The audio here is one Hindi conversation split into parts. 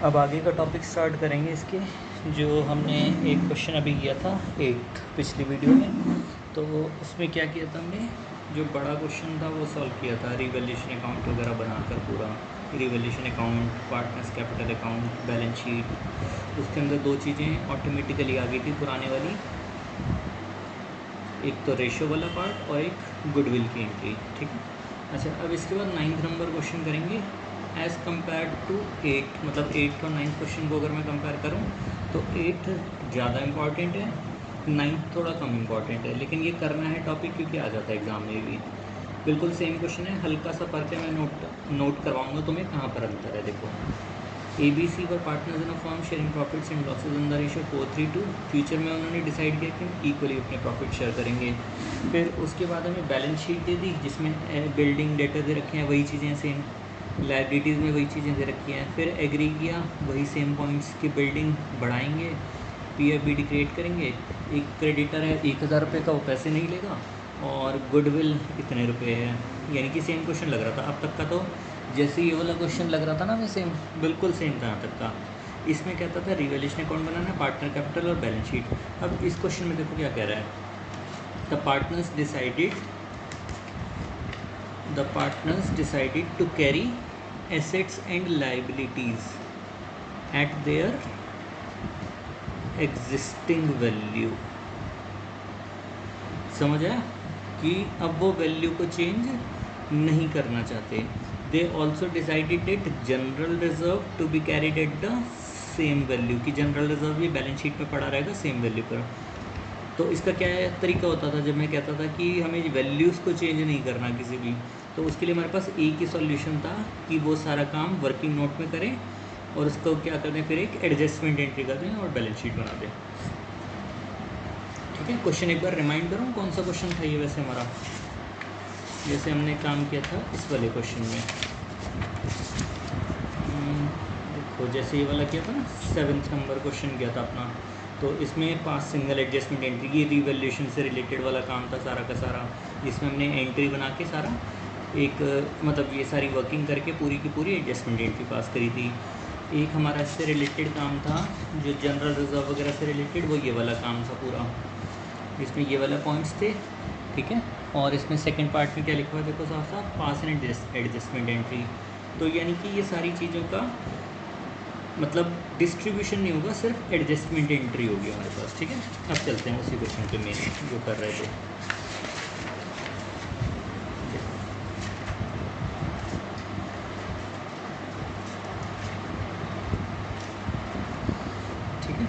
अब आगे का टॉपिक स्टार्ट करेंगे इसके, जो हमने एक क्वेश्चन अभी किया था 8 पिछली वीडियो में। तो उसमें क्या किया था हमने, जो बड़ा क्वेश्चन था वो सॉल्व किया था, रिवैल्यूएशन अकाउंट वगैरह बनाकर पूरा revaluation account, partners capital account, balance sheet. उसके अंदर दो चीज़ें ऑटोमेटिकली आ गई थी पुराने वाली, एक तो रेशो वाला पार्ट और एक गुडविल की एंट्री। ठीक है। अच्छा, अब इसके बाद 9th नंबर क्वेश्चन करेंगे एज़ कम्पेयर टू 8, मतलब 8 और 9th क्वेश्चन को अगर मैं कंपेयर करूँ तो 8 ज़्यादा इम्पॉर्टेंट है, 9th थोड़ा कम इम्पॉर्टेंट है, लेकिन ये करना है टॉपिक क्योंकि आ जाता है एग्ज़ाम में भी। बिल्कुल सेम क्वेश्चन है, हल्का सा फर्क है, मैं नोट करवाऊँगा तुम्हें कहाँ पर अंतर है। देखो, ABC were partners in a firm sharing profits and losses in the ratio 4:3 future में उन्होंने डिसाइड किया कि हम इक्वली अपने प्रॉफिट शेयर करेंगे। फिर उसके बाद हमें बैलेंस शीट दे दी जिसमें बिल्डिंग डेटा दे रखे हैं, वही चीज़ें सेम, लाइबिलिटीज़ में वही चीज़ें दे रखी हैं। फिर एग्री किया वही सेम पॉइंट्स की बिल्डिंग बढ़ाएंगे, PFBD क्रिएट करेंगे। एक क्रेडिटर है 1000 रुपये का, वो पैसे नहीं लेगा, और गुडविल इतने रुपए है, यानी कि सेम क्वेश्चन लग रहा था अब तक का। तो जैसे ये वाला क्वेश्चन लग रहा था ना, मैं सेम बिल्कुल सेम था यहाँ तक का। इसमें कहता था रिवैल्यूएशन अकाउंट बनाना, पार्टनर कैपिटल और बैलेंस शीट। अब इस क्वेश्चन में देखो क्या कह रहा है, the partners decided to carry assets and liabilities at their existing value. समझ आया कि अब वो वैल्यू को चेंज नहीं करना चाहते। They also decided it general reserve to be carried at the same value, कि जनरल रिजर्व भी बैलेंस शीट में पड़ा रहेगा सेम वैल्यू पर। तो इसका क्या तरीका होता था, जब मैं कहता था कि हमें वैल्यूज़ को चेंज नहीं करना किसी भी, तो उसके लिए हमारे पास एक ही सॉल्यूशन था कि वो सारा काम वर्किंग नोट में करें और उसको क्या कर दें, फिर एक एडजस्टमेंट एंट्री कर दें और बैलेंस शीट बना दें। ठीक है, क्वेश्चन एक बार रिमाइंड करूँ कौन सा क्वेश्चन था ये वैसे हमारा, जैसे हमने काम किया था इस वाले क्वेश्चन में। देखो, जैसे ये वाला किया था ना, 7th नंबर क्वेश्चन किया था अपना, तो इसमें 5 सिंगल एडजस्टमेंट एंट्री की रिवैल्यूएशन से रिलेटेड वाला काम था सारा का सारा। इसमें हमने एंट्री बना के सारा एक, मतलब ये सारी वर्किंग करके पूरी की पूरी एडजस्टमेंट एंट्री पास करी थी। एक हमारा इससे रिलेटेड काम था जो जनरल रिजर्व वगैरह से रिलेटेड, वो ये वाला काम था पूरा, इसमें ये वाला पॉइंट्स थे। ठीक है, और इसमें सेकंड पार्ट में क्या लिखा हुआ है देखो साफ साफ, पास एंड एडजस्टमेंट एंट्री। तो यानी कि ये सारी चीज़ों का मतलब डिस्ट्रीब्यूशन नहीं होगा, सिर्फ एडजस्टमेंट एंट्री होगी हमारे पास। ठीक है, अब चलते हैं उसी क्वेश्चन पे मेन जो कर रहे थे। ठीक है,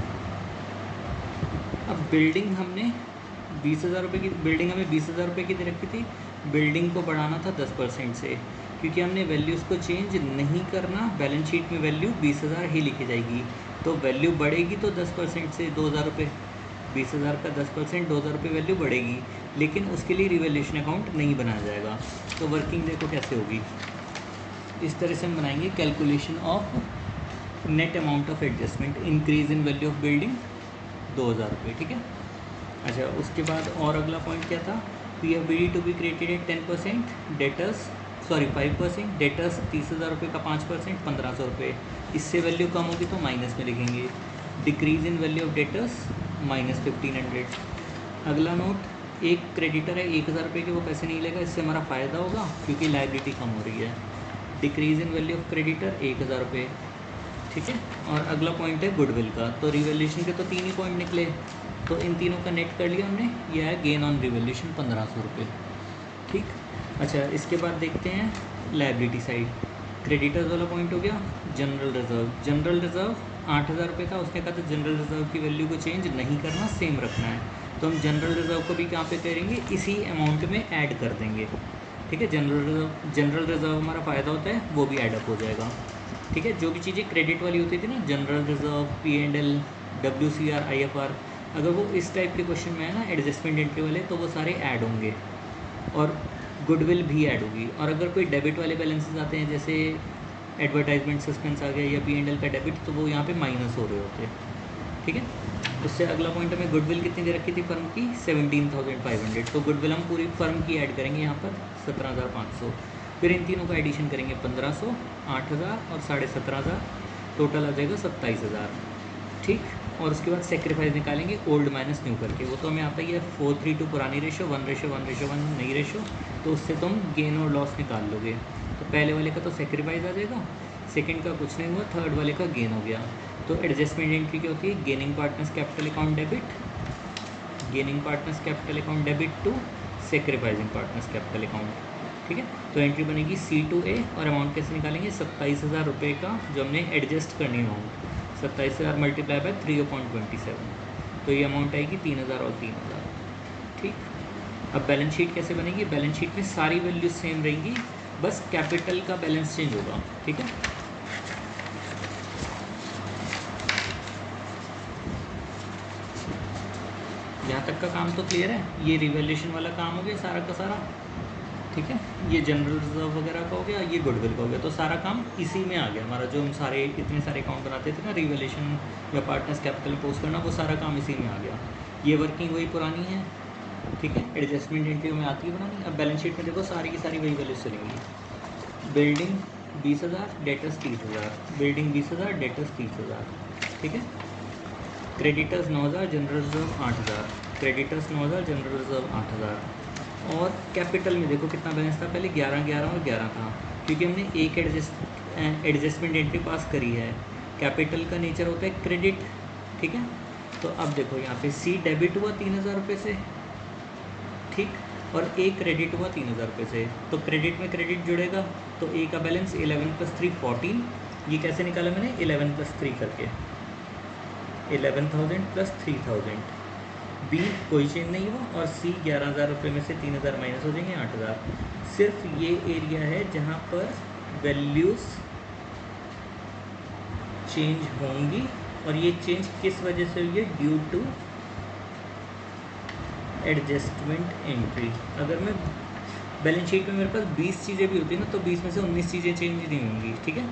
अब बिल्डिंग हमने 20,000 रुपये की, बिल्डिंग हमें 20,000 रुपये की दे रखी थी। बिल्डिंग को बढ़ाना था 10% से, क्योंकि हमने वैल्यूज़ को चेंज नहीं करना, बैलेंस शीट में वैल्यू 20,000 ही लिखी जाएगी। तो वैल्यू बढ़ेगी तो 10% से 2,000 रुपये, 20,000 का 10% 2,000 रुपये वैल्यू बढ़ेगी, लेकिन उसके लिए रिवैल्यूएशन अकाउंट नहीं बनाया जाएगा। तो वर्किंग देखो कैसे होगी, इस तरह से हम बनाएंगे calculation of net amount of adjustment, increase in value of building 2,000 रुपये। ठीक है, अच्छा, उसके बाद और अगला पॉइंट क्या था, PFBD to be created at 10%, debtors 5%, debtors 30,000 रुपये का 5%, 1,500 रुपये। इससे वैल्यू कम होगी तो माइनस में लिखेंगे। Decrease in value of debtors -1,500। अगला नोट, एक क्रेडिटर है 1,000 रुपये के, वो पैसे नहीं लेगा, इससे हमारा फ़ायदा होगा क्योंकि लाइबिलिटी कम हो रही है। Decrease in value of creditor 1,000 रुपये। ठीक है, और अगला पॉइंट है गुडविल का। तो रिवैल्यूएशन के तो 3 ही पॉइंट निकले, तो इन तीनों का नेट कर लिया हमने, यह है गेन ऑन रिवैल्यूएशन 1,500 रुपये। ठीक, अच्छा, इसके बाद देखते हैं लाइबिलिटी साइड। क्रेडिटर्स वाला पॉइंट हो गया। जनरल रिजर्व 8,000 रुपये का, उसने कहा था जनरल रिजर्व की वैल्यू को चेंज नहीं करना, सेम रखना है। तो हम जनरल रिजर्व को भी कहाँ पे करेंगे, इसी अमाउंट में ऐड कर देंगे। ठीक है, जनरल रिजर्व हमारा फ़ायदा होता है, वो भी ऐडअप हो जाएगा। ठीक है, जो भी चीज़ें क्रेडिट वाली होती थी ना, general reserve, P&L, WCR, IFR, अगर वो इस टाइप के क्वेश्चन में है ना एडजस्टमेंट एंट्री वाले, तो वो सारे ऐड होंगे और गुडविल भी ऐड होगी। और अगर कोई डेबिट वाले बैलेंसेस आते हैं, जैसे एडवर्टाइजमेंट सस्पेंस आ गया या P&L का डेबिट, तो वो यहाँ पे माइनस हो रहे होते हैं। ठीक है, उससे अगला पॉइंट हमें गुडविल कितनी दे रखी थी फर्म की, 17,500। तो गुडविल हम पूरी फर्म की ऐड करेंगे यहाँ पर 17,500। फिर इन तीनों का एडिशन करेंगे 1,500, 8,000 और 17,500। टोटल आ जाएगा 27,000। ठीक, और उसके बाद सेक्रीफाइस निकालेंगे ओल्ड माइनस न्यू करके, वो तो हमें आता ही है 4:3 पुरानी रेशो, 1:1:1 नई रेशो, तो उससे तुम गेन और लॉस निकाल लोगे। तो पहले वाले का तो सेक्रीफाइस आ जाएगा, सेकंड का कुछ नहीं हुआ, थर्ड वाले का गेन हो गया। तो एडजस्टमेंट एंट्री क्या होती है, gaining partners capital account debit, gaining partners capital account debit to sacrificing partners capital account. ठीक है, तो एंट्री बनेगी C/A और अमाउंट कैसे निकालेंगे, 27,000 रुपये का जो हमने एडजस्ट करनी है अमाउंट, 27,000 मल्टीप्लाई बाय 3/27, तो ये अमाउंट आएगी 3,000 और 3,000। ठीक, अब बैलेंस शीट कैसे बनेगी, बैलेंस शीट में सारी वैल्यूज सेम रहेंगी, बस कैपिटल का बैलेंस चेंज होगा। ठीक है, यहाँ तक का काम तो क्लियर है। ये रिवैल्यूएशन वाला काम हो गया सारा का सारा। ठीक है, ये जनरल रिजर्व वगैरह का हो गया, ये गुडविल का हो गया, तो सारा काम इसी में आ गया हमारा। जो हम सारे इतने सारे अकाउंट बनाते थे ना, रिवैल्यूएशन या पार्टनर्स कैपिटल पोस्ट करना, वो सारा काम इसी में आ गया। ये वर्किंग वही पुरानी है। ठीक है, एडजस्टमेंट एंट्री में आती है बनानी। अब बैलेंस शीट में देखो सारी की सारी वही वैल्यूज चलेंगी। Building 20,000, debtors 30,000, building 20,000, debtors 30,000। ठीक है, creditors 9,000, general reserve 8,000, creditors 9,000, general reserve 8,000। और कैपिटल में देखो कितना बैलेंस था, पहले 11, 11 और 11 था, क्योंकि हमने एक एडजस्टमेंट एंट्री पास करी है। कैपिटल का नेचर होता है क्रेडिट। ठीक है, तो अब देखो यहाँ पे C डेबिट हुआ 3,000 रुपये से, ठीक, और A क्रेडिट हुआ 3,000 रुपये से, तो क्रेडिट में क्रेडिट जुड़ेगा, तो A का बैलेंस 11 + 3 14। ये कैसे निकाला मैंने, 11 + 3 करके, 11,000 + 3,000। B कोई चेंज नहीं हुआ, और C 11,000 रुपये में से 3,000 माइनस हो जाएंगे 8,000। सिर्फ ये एरिया है जहाँ पर वैल्यूज़ चेंज होंगी, और ये चेंज किस वजह से हुई है, ड्यू टू एडजस्टमेंट एंट्री। अगर मैं बैलेंस शीट में मेरे पास 20 चीज़ें भी होती है ना, तो 20 में से 19 चीज़ें चेंज नहीं होंगी। ठीक है,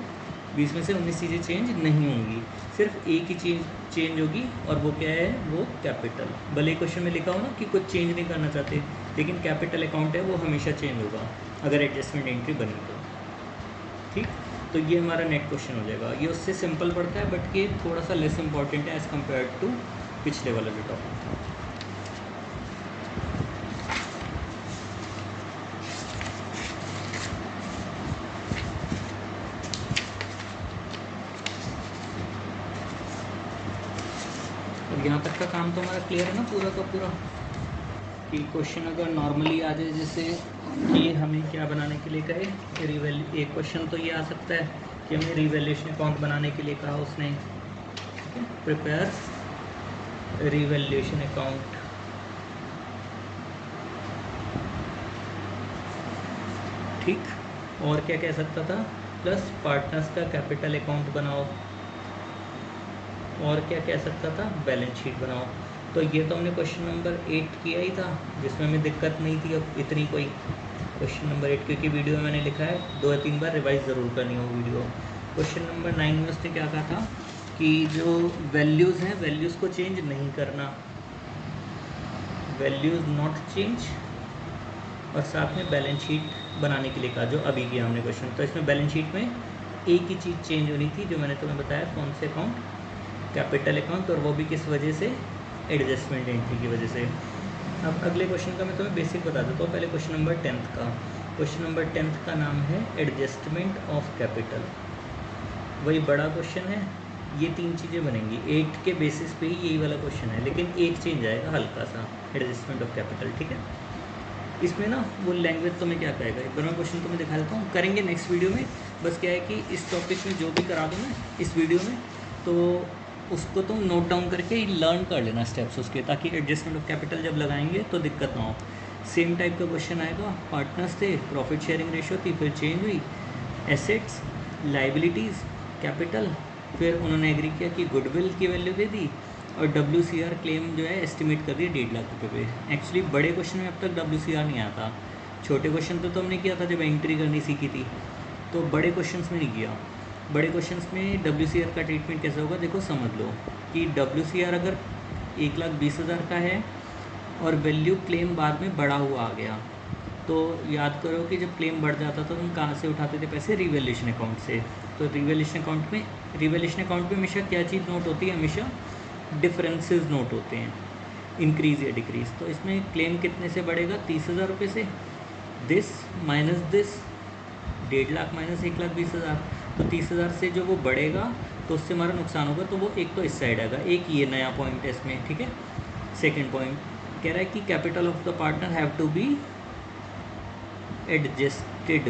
20 में से 19 चीज़ें चेंज नहीं होंगी, सिर्फ एक ही चीज़ चेंज होगी, और वो क्या है, वो कैपिटल। भले क्वेश्चन में लिखा हो ना कि कुछ चेंज नहीं करना चाहते, लेकिन कैपिटल अकाउंट है वो हमेशा चेंज होगा अगर एडजस्टमेंट एंट्री बनी तो। ठीक, तो ये हमारा नेट क्वेश्चन हो जाएगा। ये उससे सिंपल पड़ता है, बट ये थोड़ा सा लेस इंपॉर्टेंट है एज़ कम्पेयर टू पिछले वाला जो टॉपिक था। यहाँ तक का काम तो हमारा क्लियर है ना पूरा का पूरा, कि क्वेश्चन अगर नॉर्मली आ जाए, जैसे कि हमें क्या बनाने के लिए कहे, एक क्वेश्चन तो ये आ सकता है कि हमें रिवैल्यूएशन अकाउंट बनाने के लिए कहा उसने, प्रिपेयर रिवैल्यूएशन अकाउंट। ठीक, और क्या कह सकता था, प्लस पार्टनर्स का कैपिटल अकाउंट बनाओ, और क्या कह सकता था, बैलेंस शीट बनाओ। तो ये तो हमने क्वेश्चन नंबर 8 किया ही था, जिसमें हमें दिक्कत नहीं थी अब इतनी कोई। क्वेश्चन नंबर 8 क्योंकि वीडियो में मैंने लिखा है 2 या 3 बार रिवाइज ज़रूर करनी हो वीडियो। क्वेश्चन नंबर 9 में उसने क्या कहा था कि जो वैल्यूज़ हैं, वैल्यूज़ को चेंज नहीं करना, वैल्यूज़ नॉट चेंज, और साथ में बैलेंस शीट बनाने के लिए कहा, जो अभी किया हमने क्वेश्चन। तो इसमें बैलेंस शीट में एक ही चीज़ चेंज होनी थी, जो मैंने तुम्हें बताया, कौन से अकाउंट, कैपिटल अकाउंट, और वो भी किस वजह से, एडजस्टमेंट एंट्री की वजह से। अब अगले क्वेश्चन का मैं तुम्हें बेसिक बता देता हूँ। पहले क्वेश्चन नंबर 10 का, क्वेश्चन नंबर 10 का नाम है एडजस्टमेंट ऑफ कैपिटल। वही बड़ा क्वेश्चन है, ये 3 चीज़ें बनेंगी, 8 के बेसिस पे ही यही वाला क्वेश्चन है, लेकिन एक चेंज आएगा हल्का सा, एडजस्टमेंट ऑफ कैपिटल। ठीक है, इसमें ना वो लैंग्वेज तुम्हें क्या कहेगा, एक बार मैं क्वेश्चन तुम्हें दिखा देता हूँ, करेंगे नेक्स्ट वीडियो में। बस क्या है कि इस टॉपिक में जो भी करा दूँ मैं इस वीडियो में, तो उसको तुम नोट डाउन करके लर्न कर लेना स्टेप्स उसके, ताकि एडजस्टमेंट ऑफ कैपिटल जब लगाएंगे तो दिक्कत ना हो। सेम टाइप का क्वेश्चन आएगा, पार्टनर्स थे, प्रॉफिट शेयरिंग रेशियो थी, फिर चेंज हुई, एसेट्स, लाइबिलिटीज़, कैपिटल, फिर उन्होंने एग्री किया कि गुडविल की वैल्यू दे दी, और WCR क्लेम जो है एस्टिमेट कर दिया 1.5 लाख रुपये पे। एक्चुअली बड़े क्वेश्चन में अब तक WCR नहीं आता, छोटे क्वेश्चन तो हमने किया था जब एंट्री करनी सीखी थी, तो बड़े क्वेश्चन में नहीं किया। बड़े क्वेश्चंस में WCR का ट्रीटमेंट कैसा होगा, देखो समझ लो कि WCR अगर 1,20,000 का है और वैल्यू क्लेम बाद में बढ़ा हुआ आ गया, तो याद करो कि जब क्लेम बढ़ जाता था तो हम कहाँ से उठाते थे पैसे, रिवैल्यूएशन अकाउंट से। तो तो रिवैल्यूएशन अकाउंट में हमेशा क्या चीज़ नोट होती है, हमेशा डिफरेंसेस नोट होते हैं, इंक्रीज़ या डिक्रीज़। तो इसमें क्लेम कितने से बढ़ेगा, 30,000 रुपये से, this minus this, 1.5 lakh minus 1,20,000। तो 30,000 से जो वो बढ़ेगा तो उससे हमारा नुकसान होगा, तो वो एक तो इस साइड आएगा, एक ये नया पॉइंट है इसमें, ठीक है। सेकेंड पॉइंट कह रहा है कि capital of the partner have to be adjusted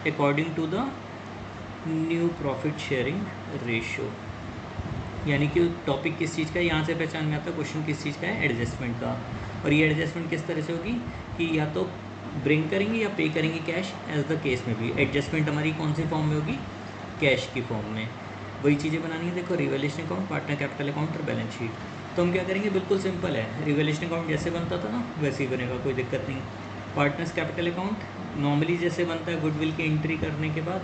according to the new profit sharing ratio. यानी कि टॉपिक किस चीज़ का है, यहाँ से पहचान में आता है क्वेश्चन किस चीज़ का है, एडजस्टमेंट का। और ये एडजस्टमेंट किस तरह से होगी कि या तो ब्रिंग करेंगे या पे करेंगे कैश, एज द केस में भी। एडजस्टमेंट हमारी कौन सी फॉर्म में होगी, कैश की फॉर्म में। वही चीज़ें बनानी है, देखो revaluation account, partner capital account और बैलेंस शीट। तो हम क्या करेंगे, बिल्कुल सिंपल है, रिवैल्यूएशन अकाउंट जैसे बनता था ना वैसे ही बनेगा, कोई दिक्कत नहीं। पार्टनर्स कैपिटल अकाउंट नॉर्मली जैसे बनता है गुडविल की एंट्री करने के बाद,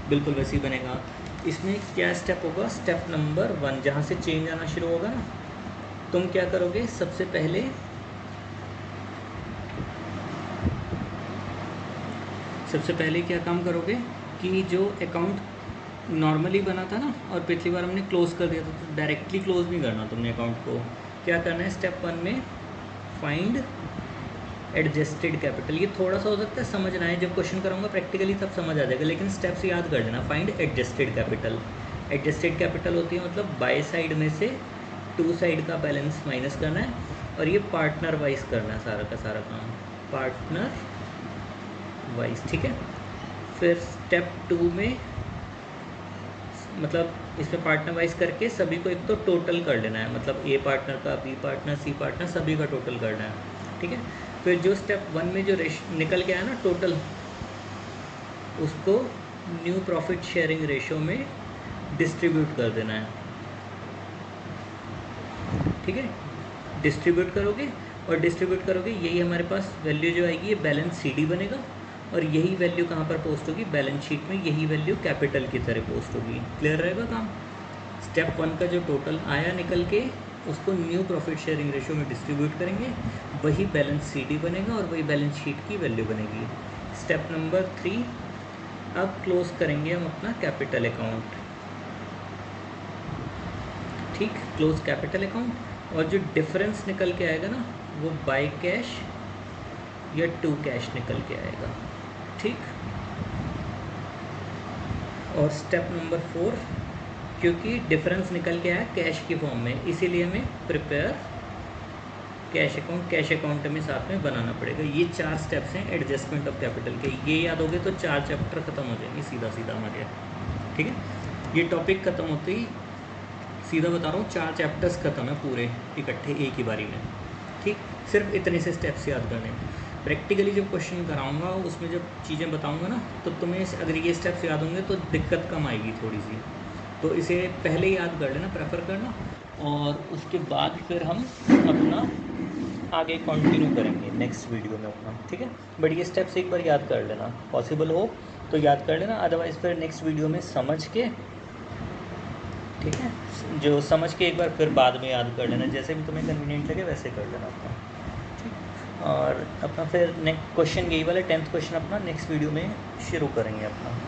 बिल्कुल वैसे ही बनेगा। इसमें क्या स्टेप होगा, स्टेप नंबर 1, जहाँ से चेंज आना शुरू होगा ना, तुम क्या करोगे, सबसे पहले क्या काम करोगे कि जो अकाउंट नॉर्मली बना था ना और पिछली बार हमने क्लोज कर दिया था, तो डायरेक्टली क्लोज नहीं करना तुमने अकाउंट को। क्या करना है, स्टेप 1 में फाइंड एडजस्टेड कैपिटल। ये थोड़ा सा हो सकता है समझना है, जब क्वेश्चन कराऊंगा प्रैक्टिकली तब समझ आ जाएगा, लेकिन स्टेप्स याद कर लेना। Find adjusted capital, adjusted capital होती है मतलब बाय साइड में से टू साइड का बैलेंस माइनस करना है, और ये पार्टनर वाइज करना है सारा का सारा काम, पार्टनर वाइज, ठीक है। फिर स्टेप 2 में मतलब इसमें पार्टनर वाइज करके सभी को एक तो टोटल कर लेना है, मतलब ए पार्टनर का, बी पार्टनर, सी पार्टनर, सभी का टोटल करना है, ठीक है। फिर जो स्टेप 1 में जो निकल के आया ना टोटल, उसको न्यू प्रॉफिट शेयरिंग रेशो में डिस्ट्रीब्यूट कर देना है, ठीक है। डिस्ट्रीब्यूट करोगे, यही हमारे पास वैल्यू जो आएगी ये बैलेंस सीडी बनेगा, और यही वैल्यू कहाँ पर पोस्ट होगी, बैलेंस शीट में, यही वैल्यू कैपिटल की तरह पोस्ट होगी। क्लियर रहेगा काम। स्टेप 1 का जो टोटल आया निकल के, उसको न्यू प्रॉफिट शेयरिंग रेशो में डिस्ट्रीब्यूट करेंगे, वही बैलेंस सीडी बनेगा और वही बैलेंस शीट की वैल्यू बनेगी। स्टेप नंबर 3, अब क्लोज करेंगे हम अपना कैपिटल अकाउंट, ठीक, क्लोज कैपिटल अकाउंट। और जो डिफरेंस निकल के आएगा ना, वो बाय कैश या टू कैश निकल के आएगा, ठीक। और स्टेप नंबर 4, क्योंकि डिफरेंस निकल के आया कैश की फॉर्म में, इसीलिए हमें प्रिपेयर कैश अकाउंट में साथ में बनाना पड़ेगा। ये 4 स्टेप्स हैं एडजस्टमेंट ऑफ कैपिटल के। ये याद हो गए तो 4 चैप्टर खत्म हो जाएंगे सीधा हमारे, ठीक है। ये टॉपिक खत्म होते ही, सीधा बता रहा हूँ, 4 चैप्टर्स खत्म है पूरे इकट्ठे एक ही बारी में, ठीक। सिर्फ इतने से स्टेप्स याद करने। प्रैक्टिकली जब क्वेश्चन कराऊंगा, उसमें जब चीज़ें बताऊंगा ना, तो तुम्हें अगर ये स्टेप्स याद होंगे तो दिक्कत कम आएगी थोड़ी सी। तो इसे पहले याद कर लेना, प्रेफर करना, और उसके बाद फिर हम अपना आगे कंटिन्यू करेंगे नेक्स्ट वीडियो में अपना, ठीक है। बट ये स्टेप्स एक बार याद कर लेना, पॉसिबल हो तो याद कर लेना, अदरवाइज़ फिर नेक्स्ट वीडियो में समझ के, ठीक है, जो समझ के एक बार फिर बाद में याद कर लेना, जैसे भी तुम्हें कन्वीनियंट लगे वैसे कर लेना अपना, ठीक। और अपना फिर नेक्स्ट क्वेश्चन यही वाला 10th क्वेश्चन अपना नेक्स्ट वीडियो में शुरू करेंगे अपना।